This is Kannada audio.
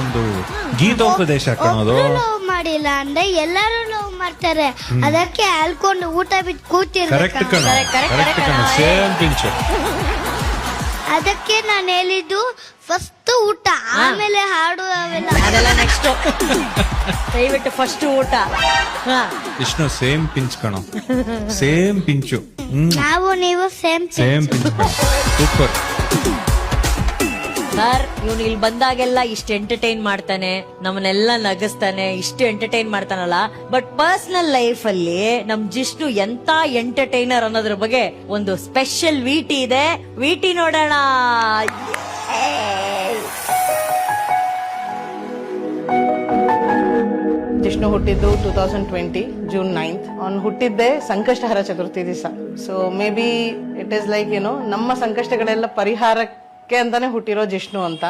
ಒಂದು ಗೀತೋಪದೇಶ ಕಣೋದು. ಲವ್ ಮಾಡಿಲ್ಲ ಅಂದ್ರೆ ಎಲ್ಲರೂ ಲವ್ ಮಾಡ್ತಾರೆ. ಅದಕ್ಕೆ ಅಲ್ಕೊಂಡು ಊಟ ಬಿಟ್ಟು ಕರೆಕ್ಟ್ ಕೂತಿರ್ಬೇಕು. ಕಣ, ಕರೆಕ್ಟ್ ಕಣ, ಸೇಮ್ ಪಿಂಚು. ಅದಕ್ಕೆ ನಾನು ಹೇಳಿದ್ದು ಫಸ್ಟ್ ಊಟ ಆಮೇಲೆ ಹಾಡು ಅವೆಲ್ಲ. ಅದೆಲ್ಲ ನೆಕ್ಸ್ಟ್. ದಯವಿಟ್ಟು ಫಸ್ಟ್ ಊಟ. ವಿಷ್ಣು ಸೇಮ್ ಪಿಂಚ್ ಕಣೋ, ಸೇಮ್ ಪಿಂಚು. ನಾವು ನೀವು same same pinch super. Sir ಇವನು ಇಲ್ಲಿ ಬಂದಾಗೆಲ್ಲ ಇಷ್ಟು ಎಂಟರ್ಟೈನ್ ಮಾಡ್ತಾನೆ, ನಮ್ಮನ್ನೆಲ್ಲ ನಗಿಸ್ತಾನೆ, ಇಷ್ಟು ಎಂಟರ್ಟೈನ್ ಮಾಡ್ತಾನಲ್ಲ. ಬಟ್ ಪರ್ಸನಲ್ ಲೈಫ್ ಅಲ್ಲಿ ನಮ್ ಜಿಷ್ಣು ಎಂತ ಎಂಟರ್ಟೈನರ್ ಅನ್ನೋದ್ರ ಬಗ್ಗೆ ಒಂದು ಸ್ಪೆಷಲ್ ವಿಟಿ ಇದೆ. ವಿಟಿ ನೋಡೋಣ. ಜಿಷ್ಣು ಹುಟ್ಟಿದ್ದು 2020 ಜೂನ್ 9th. ಅವ್ನು ಹುಟ್ಟಿದ್ದೆ ಸಂಕಷ್ಟಹರ ಚತುರ್ಥಿ ದಿವಸ. So may be it is like ನಮ್ಮ ಸಂಕಷ್ಟಗಳೆಲ್ಲ ಪರಿಹಾರಕ್ಕೆ ಅಂತಾನೆ ಹುಟ್ಟಿರೋ ಜಿಷ್ಣು ಅಂತ.